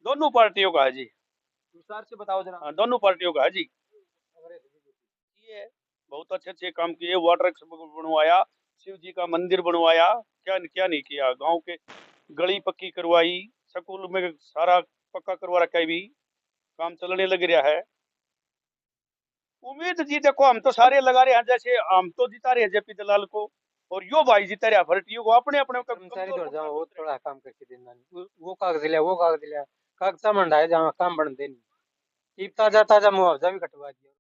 दोनों पार्टियों का है जी। विस्तार से बताओ जरा। हाँ, दोनों पार्टियों का है जी। ये बहुत अच्छे अच्छे काम किए, वाटर बनवाया, शिव जी का मंदिर बनवाया, क्या क्या नहीं किया। गांव के गली पक्की करवाई, स्कूल में सारा पक्का करवा रखा है, भी काम चलने लग रहा है। उम्मीद जी देखो हम तो सारे लगा रहे हैं, जैसे हम तो जिता रहे हैं जेपी दलाल को, और यो भाई जिता रहा फर्टियों को, अपने अपने कर्मचारी कमजोर दौड़ को जाओ, वो सोच रहे हैं। थोड़ा काम करके देना नहीं, वो कागज लिया, वो कागज लिया, कागजा मंडा है जहाँ काम बनते नहीं। एक ताजा ताजा मुआवजा भी कटवा दिया,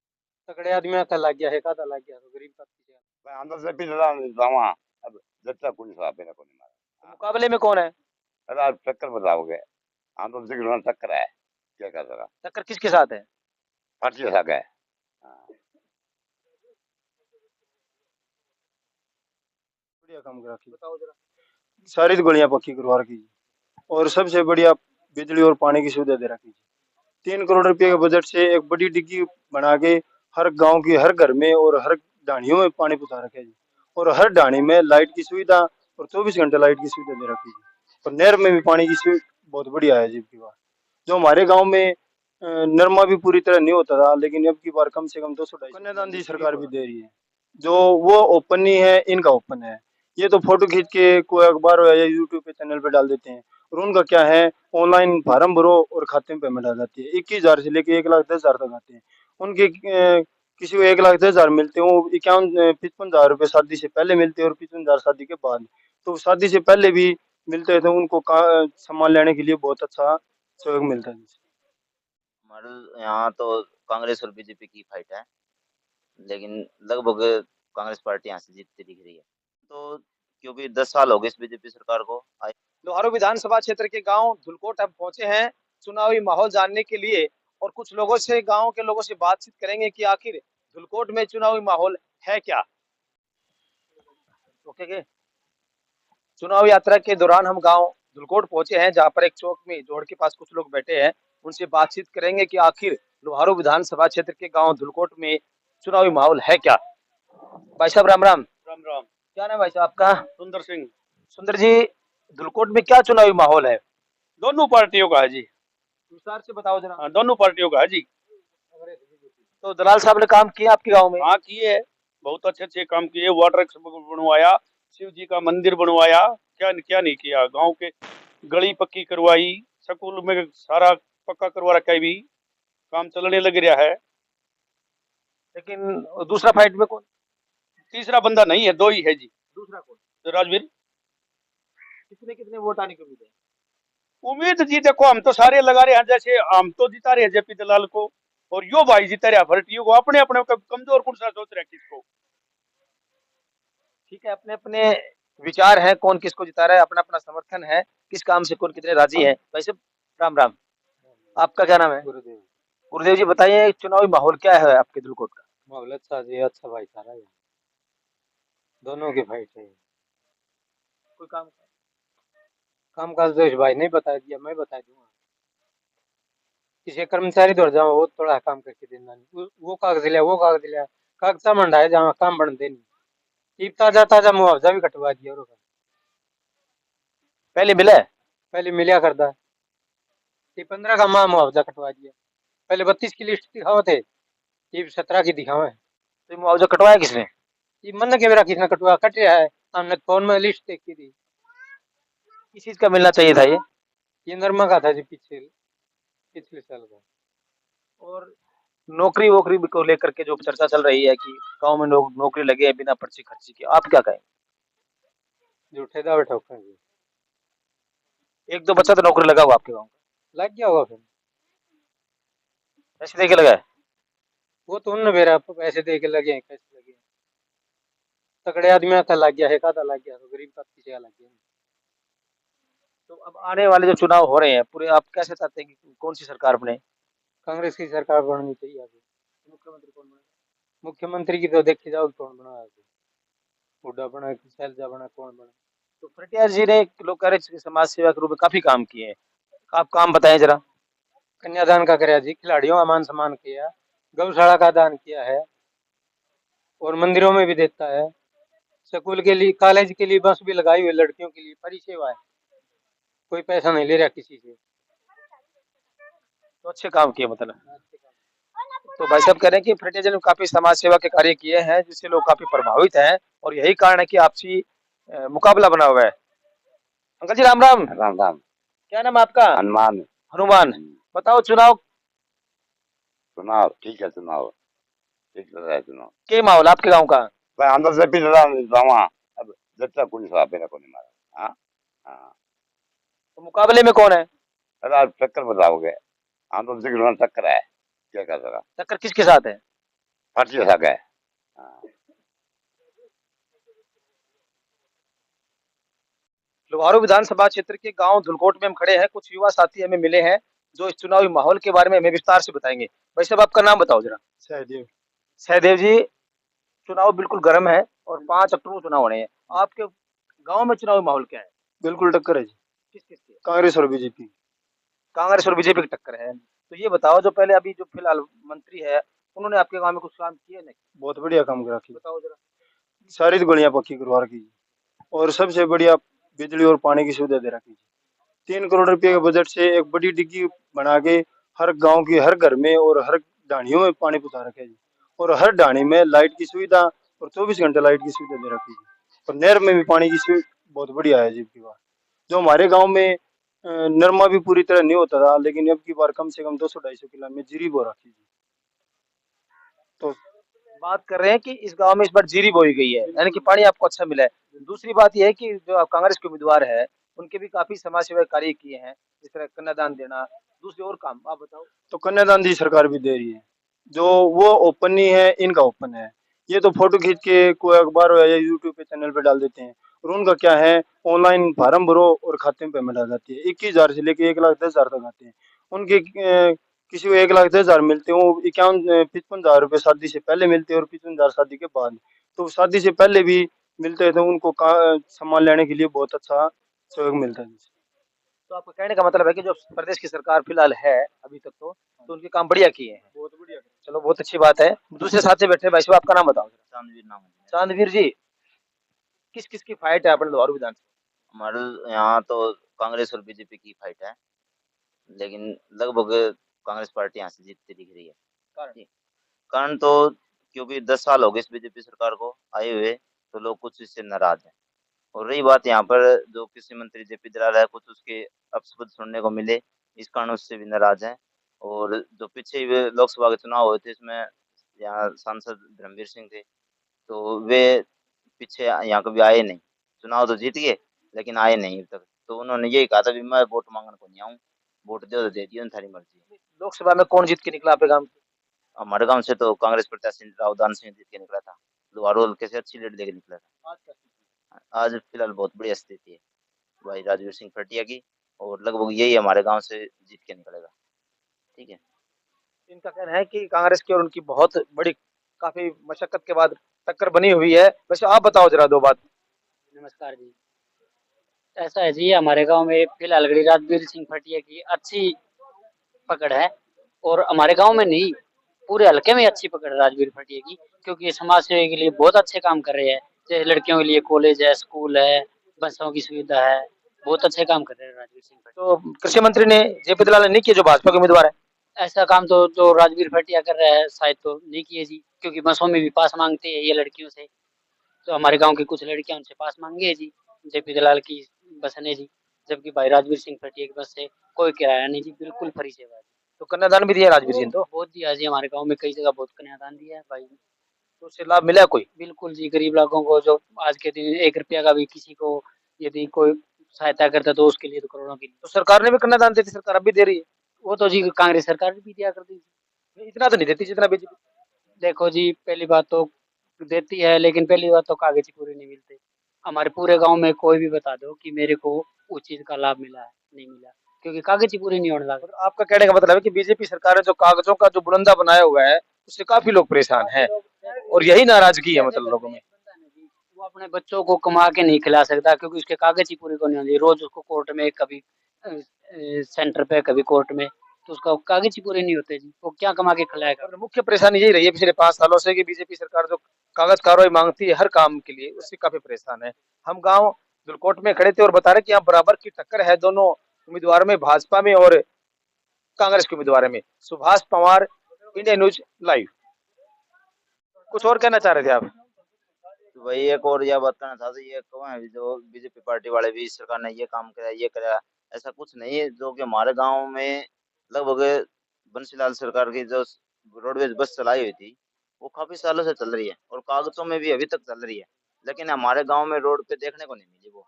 तगड़े आदमी का लग गया है, कादा लग गया तो गरीब का पीछे। अंदर से भी लड़ा जावा। अब जट्टा पुलिस वापे ना कोनी तो मारा। मुकाबले में कौन है? अरे आप टक्कर बताओगे। आंदोलन से गिरना टक्कर है। क्या कर रहा? टक्कर किसके साथ है? पार्टी के साथ है। हाँ। बढ़िया काम करा की, बताओ जरा। सारी तो गलियां पक्की करवा रखी जी। और सबसे बढ़िया बिजली और पानी की सुविधा दे रखी जी। 3 करोड़ रुपए के बजट से एक बड़ी डिग्गी बना के हर गांव की हर घर में और हर ढाणियों में पानी पहुंचा रखे जी। और हर ढाणी में लाइट की सुविधा और 24 घंटे लाइट की सुविधा दे रखी जी। और नहर में भी पानी की सुविधा बहुत बढ़िया है जी की बार। जो हमारे गांव में नरमा भी पूरी तरह नहीं होता था, लेकिन अब की बार कम से कम 200-250 कन्यादान जी सरकार भी दे रही है। जो वो ओपन नहीं है, इनका ओपन है। ये तो फोटो खींच के कोई अखबार या यूट्यूब पे चैनल पे डाल देते हैं। और उनका क्या है, ऑनलाइन फार्म भरो और खाते में पेमेंट आ जाती है। 21,000 से लेके 1,10,000 तक आते हैं उनके। किसी को 1,10,000 मिलते हैं, वो 55,000 रुपये शादी से पहले मिलते हैं और 55,000 शादी के बाद। तो शादी से पहले भी मिलते हैं, तो उनको सामान लेने के लिए बहुत अच्छा सहयोग मिलता है। हमारे यहाँ तो कांग्रेस और बीजेपी की फाइट है, लेकिन लगभग कांग्रेस पार्टी यहाँ से जीतती दिख रही है। तो क्योंकि 10 साल हो गए इस बीजेपी सरकार को आए। लोहारू विधानसभा क्षेत्र के गांव धुलकोट अब पहुंचे हैं चुनावी माहौल जानने के लिए, और कुछ लोगों से, गांव के लोगों से बातचीत करेंगे कि आखिर धुलकोट में चुनावी माहौल है क्या। ओके के चुनाव यात्रा के दौरान हम गांव धुलकोट पहुंचे हैं, जहां पर एक चौक में जोड़ के पास कुछ लोग बैठे हैं। उनसे बातचीत करेंगे कि आखिर लोहारू विधानसभा क्षेत्र के गांव धुलकोट में चुनावी माहौल है क्या। भाई साहब राम राम। राम राम। क्या नाम है भाई साहब आपका? सुंदर सिंह। सुंदर जी, धुलकोट में क्या चुनावी माहौल है? दोनों पार्टियों का है जी। विस्तार से बताओ जरा। हाँ, दोनों पार्टियों का है जी। तो दलाल साहब ने काम किया आपके गांव में? हाँ किए, बहुत अच्छे अच्छे काम किए, वाटर बनवाया, शिव जी का मंदिर बनवाया, क्या क्या नहीं किया। गांव के गली पक्की करवाई, स्कूल में सारा पक्का करवा रखा है, भी काम चलने लग रहा है। लेकिन दूसरा फाइट में कौन? तीसरा बंदा नहीं है, दो ही है जी। दूसरा कौन? तो राजवीर। कितने कितने वोट आने की उम्मीद है? उम्मीद जी देखो हम तो सारे लगा रहे हैं, जैसे हम तो जिता रहे हैं जेपी दलाल को, और यो भाई जिता रहा फर्टियों को, अपने अपने कमजोर कौन सा सोच रहे हैं किसको। ठीक है, अपने अपने विचार है, कौन किसको जिता रहा है, अपना अपना समर्थन है, किस काम से कौन कितने राजी है। वैसे राम राम, आपका क्या नाम है? गुरुदेव। गुरुदेव जी बताइए, चुनावी माहौल क्या है आपके धुलकोट का? माहौल अच्छा जी, अच्छा भाईचारा है, दोनों की फाइट है। कोई काम? काम काज तो इस भाई नहीं बता दिया, मैं बता दूंगा। किसी कर्मचारी दौड़ जाओ, वो थोड़ा काम करके देना नहीं, वो कागज लिया, वो कागज लिया, कागजा मंडा है जहाँ काम बनते नहीं। एक ताजा ताजा मुआवजा भी कटवा दिया और पहले मिला है? पहले मिलिया करता। ये 15 का माह मुआवजा कटवा दिया। पहले 32 की लिस्ट दिखाओ थे, ये 17 की दिखाओ है। तो ये मुआवजा कटवाया किसने? ये मन के मेरा किसने कटवा कट रहा है, हमने फोन में लिस्ट देखी थी। किस चीज का मिलना चाहिए था ये नरमा का था जी, पिछले साल का। और नौकरी वोकरी को लेकर के जो चर्चा चल रही है कि गांव में लोग नौकरी लगे हैं बिना पर्ची खर्ची के, आप क्या कहें? झूठे दावे ठोकर जी। एक दो बच्चा तो नौकरी लगा हुआ आपके गांव का? लग गया होगा फिर, पैसे दे के लगा है? वो तो उन्होंने मेरा पैसे दे के लगे हैं, कैसे लगे हैं। तगड़े आदमी का लग गया है, कादा लग गया तो गरीब का पीछे लग गया। तो अब आने वाले जो चुनाव हो रहे हैं पूरे, आप कैसे चाहते हैं कि कौन सी सरकार बने? कांग्रेस की सरकार बननी चाहिए अभी। मुख्यमंत्री कौन बने? मुख्यमंत्री की तो देखी जाओ कौन बना है, हुड्डा बना कि शैलजा बना, कौन बना। तो फ्रंटियर जी ने, लोग कह रहे हैं, समाज सेवा के रूप में काफी काम किए हैं, आप काम बताएं जरा। कन्यादान का कराया जी, खिलाड़ियों का मान सम्मान किया, गौशाला का दान किया है, और मंदिरों में भी देता है। स्कूल के लिए, कॉलेज के लिए बस भी लगाई हुई, लड़कियों के लिए फ्री सेवा है, कोई पैसा नहीं ले रहा किसी से। तो अच्छे काम किए मतलब। तो भाई साहब कह रहे हैं कि फ्रंटियर जेल में काफी समाज सेवा के कार्य किए हैं जिससे लोग काफी प्रभावित हैं और यही कारण है कि आपसी मुकाबला बना हुआ है। अंकल जी राम राम। राम राम। क्या नाम है आपका? हनुमान। हनुमान। बताओ चुनाव चुनाव ठीक है, चुनाव ठीक चल रहा है चुनाव। के माहौल आपके गांव का? भाई अंदर से भी लड़ा जावा, अब जब तक कोई साहब मेरा को नहीं मारा। हाँ हाँ। तो मुकाबले में कौन है? अरे आज टक्कर बताओगे, आंदोलन से गिरना टक्कर है, क्या कर सका। टक्कर किसके साथ है? फर्जी सक है। हाँ। लोहारू विधानसभा क्षेत्र के गांव धुलकोट में हम खड़े हैं। कुछ युवा साथी हमें मिले हैं जो इस चुनावी माहौल के बारे में हमें विस्तार से बताएंगे। भाई साहब आपका नाम बताओ जरा। सहदेव। सहदेव जी, चुनाव बिल्कुल गर्म है और 5 अक्टूबर को चुनाव होने हैं। आपके गांव में चुनावी माहौल क्या है? बिल्कुल टक्कर है जी, किस किस की? कांग्रेस और बीजेपी। कांग्रेस और बीजेपी की टक्कर है। तो ये बताओ जो पहले अभी जो फिलहाल मंत्री है उन्होंने आपके गांव में कुछ काम किए नहीं? बहुत बढ़िया काम करा की, बताओ जरा। सारी गलियां पक्की करवा रखी जी, और सबसे बढ़िया बिजली और पानी की सुविधा दे रखी जी। 3 करोड़ रुपए के बजट से एक बड़ी डिग्गी बना के हर गांव की हर घर में और हर ढाणियों में पानी पहुंचा रखे जी, और हर ढाणी में लाइट की सुविधा और 24 घंटे लाइट की सुविधा दे रखी जी। और नहर में भी पानी की सुविधा बहुत बढ़िया है जी की बार। जो हमारे गांव में नरमा भी पूरी तरह नहीं होता था, लेकिन अब की बार कम से कम 200-250 किलो में जीरी बो रखी जी। तो बात कर रहे हैं कि इस गांव में इस बार जीरी बोई गई है यानी कि पानी आपको अच्छा मिला है। दूसरी बात यह है कि जो कांग्रेस के उम्मीदवार है उनके भी काफी समाज सेवा कार्य किए हैं, जिस तरह कन्यादान देना, दूसरे और काम आप बताओ। तो कन्यादान दी सरकार भी दे रही है, जो वो ओपन नहीं है, इनका ओपन है। ये तो फोटो खींच के कोई अखबार या यूट्यूब पे चैनल पे डाल देते हैं, और उनका क्या है, ऑनलाइन फार्म भरो और खाते में पेमेंट आ जाती है। 21,000 से लेके 1,10,000 तक आते हैं उनके। किसी को 1,10,000 मिलते हैं, वो 55,000 रुपये शादी से पहले मिलते हैं और 55,000 शादी के बाद। तो शादी से पहले भी मिलते हैं, तो उनको सामान लेने के लिए बहुत अच्छा सहयोग मिलता है। तो आपका कहने का मतलब है कि जो प्रदेश की सरकार फिलहाल है अभी तक तो उनके काम बढ़िया किए हैं। बहुत बढ़िया। चलो बहुत अच्छी बात है। दूसरे साथ से बैठे भाई साहब आपका नाम बताओ जरा। चांदवीर नाम है जी। चांदवीर जी, किस किस की फाइट है अपने लोहारू विधानसभा? हमारे यहाँ तो कांग्रेस और बीजेपी की फाइट है, लेकिन लगभग कांग्रेस पार्टी यहाँ से जीतती दिख रही है। कारण? कारण तो क्योंकि 10 साल हो गए इस बीजेपी सरकार को आए हुए, तो लोग कुछ इससे नाराज हैं। और रही बात यहाँ पर जो कृषि मंत्री जेपी दलाल है, कुछ उसके अपशब्द सुनने को मिले, इस कारण उससे भी नाराज हैं। और जो पीछे वे लोकसभा के चुनाव हुए थे, इसमें यहाँ सांसद धर्मवीर सिंह थे, तो वे पीछे यहाँ कभी आए नहीं। चुनाव तो जीत गए लेकिन आए नहीं अब तक। तो उन्होंने यही कहा था कि मैं वोट मांगने को नहीं आऊँ, वोट दो तो दे दियो, थारी मर्जी। लोकसभा में कौन जीत के निकला आपके गांव से? हमारे गांव से तो कांग्रेस प्रत्याशी रावदान सिंह जीत के निकला था। लोहारू हल्के से अच्छी लीड लेके निकला था। आज फिलहाल बहुत बढ़िया स्थिति है भाई राजवीर सिंह फटिया की, और लगभग यही हमारे गांव से जीत के निकलेगा। ठीक है। इनका कहना है कि कांग्रेस की और उनकी बहुत बड़ी काफी मशक्कत के बाद टक्कर बनी हुई है। वैसे आप बताओ जरा दो बात। नमस्कार जी। ऐसा है जी, हमारे गांव में फिलहाल राजवीर सिंह फटिया की अच्छी पकड़ है, और हमारे गांव में नहीं पूरे हल्के में अच्छी पकड़ है राजवीर फटिया की, क्योंकि ये समाज सेवा के लिए बहुत अच्छे काम कर रहे हैं। जैसे लड़कियों के लिए कॉलेज है, स्कूल है, बसों की सुविधा है, बहुत अच्छे काम कर रहे हैं राजवीर सिंह फटिया। तो कृषि मंत्री ने जेपी दलाल ने नहीं किया जो भाजपा के उम्मीदवार है? ऐसा काम तो जो राजवीर फटिया कर रहा है शायद तो नहीं किए जी, क्योंकि बसों में भी पास मांगते हैं ये लड़कियों से। तो हमारे गांव की कुछ लड़कियां उनसे पास मांगी है जी, जेपी दलाल की बस ने जी। जबकि भाई राजवीर सिंह फटिया की बस से कोई किराया नहीं जी, बिल्कुल फ्री सेवा है। तो कन्यादान भी दिया राजवीर जी ने तो? बहुत दिया जी, हमारे गांव में कई जगह बहुत कन्यादान दिया है भाई। तो उससे लाभ मिला कोई? बिल्कुल जी, गरीब लोगों को जो आज के दिन 1 रुपया का भी किसी को यदि कोई सहायता करता तो उसके लिए तो करोड़ों की। तो सरकार ने भी कन्यादान देती, सरकार अब भी दे रही है। वो तो जी कांग्रेस सरकार भी दिया करती थी। इतना तो नहीं देती जितना बीजेपी। देखो जी, पहली बात तो देती है, लेकिन पहली बात तो कागज ही पूरे नहीं मिलते। हमारे पूरे गांव में कोई भी बता दो कि मेरे को उस चीज का लाभ मिला है, नहीं मिला, क्योंकि कागज ही पूरे नहीं होने लगा। और आपका कहने का मतलब है कि बीजेपी सरकार ने जो कागजों का जो बुलंदा बनाया हुआ है उससे काफी लोग परेशान हैं, और यही नाराजगी है मतलब लोगों में। वो अपने बच्चों को कमा के नहीं खिला सकता, क्योंकि उसके कागज ही पूरे को नहीं होते। रोज उसको कोर्ट में, कभी सेंटर पे, कभी कोर्ट में, तो उसका कागज ही पूरे नहीं होते जी, वो क्या कमा के खिलाएगा। और मुख्य परेशानी यही रही है पिछले 5 सालों से कि बीजेपी सरकार जो कागज कार्रवाई मांगती है हर काम के लिए, उससे काफी परेशान है। हम गांव दुलकोट में खड़े थे और बता रहे कि यहाँ बराबर की टक्कर है दोनों उम्मीदवारों में, भाजपा में और कांग्रेस के उम्मीदवार में। Subhash Pawar, India news live. कुछ और कहना चाह रहे थे आप? तो वही एक और यह बात कहना था, तो ये कौन है जो बीजेपी पार्टी वाले भी सरकार ने ये काम कराया ये कराया, ऐसा कुछ नहीं है। जो कि हमारे गांव में लगभग बंसीलाल सरकार की जो रोडवेज बस चलाई हुई थी वो काफी सालों से चल रही है और कागजों में भी अभी तक चल रही है, लेकिन हमारे गांव में रोड पे देखने को नहीं मिली वो।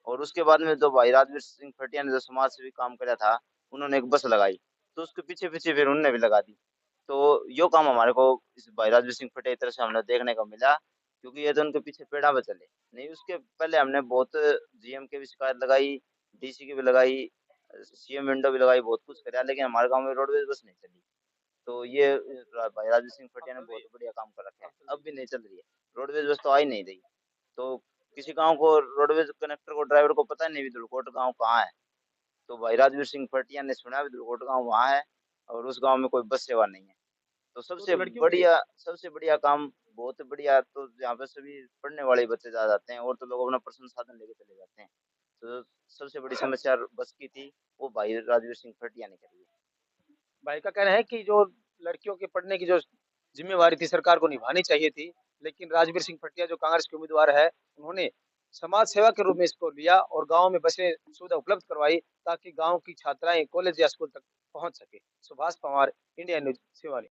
और उसके बाद में जो भाई राजवीर सिंह फटिया ने जो समाज सेवी काम कराया था, उन्होंने एक बस लगाई, तो उसके पीछे पीछे फिर उन्होंने भी लगा दी। तो यो काम हमारे को इस भाई राजवीर सिंह फटिया की तरफ से हमने देखने को मिला, क्योंकि ये तो उनके पीछे पेड़ा पे चले। नहीं, उसके पहले हमने बहुत जीएम की भी शिकायत लगाई, डीसी की भी लगाई, सीएम विंडो भी लगाई, बहुत कुछ कराया, लेकिन हमारे गांव में रोडवेज बस नहीं चली। तो ये भाई राजवीर सिंह फटिया ने बहुत बढ़िया काम कर रखा है, अब भी नहीं चल रही है रोडवेज बस, तो आ ही नहीं रही। तो किसी गांव को रोडवेज कनेक्टर को ड्राइवर को पता नहीं भी धुलकोट गांव कहाँ है, तो भाई राजवीर सिंह फटिया ने सुना भी धुलकोट गांव वहाँ है और उस गांव में कोई बस सेवा नहीं है। तो सबसे बढ़िया काम, बहुत बढ़िया। तो यहाँ पे सभी पढ़ने वाले बच्चे जा जाते हैं और तो लोग अपना पर्सनल साधन लेके चले जाते हैं। तो सबसे बड़ी समस्या बस की थी, वो भाई राजवीर सिंह फटिया ने करी है। भाई का कहना है कि जो लड़कियों के पढ़ने की जो जिम्मेवारी थी सरकार को निभानी चाहिए थी, लेकिन राजवीर सिंह फटिया जो कांग्रेस के उम्मीदवार है, उन्होंने समाज सेवा के रूप में इसको लिया और गांव में बसें सुविधा उपलब्ध करवाई ताकि गांव की छात्राएं कॉलेज या स्कूल तक पहुंच सके। Subhash Pawar, India news, Siwani.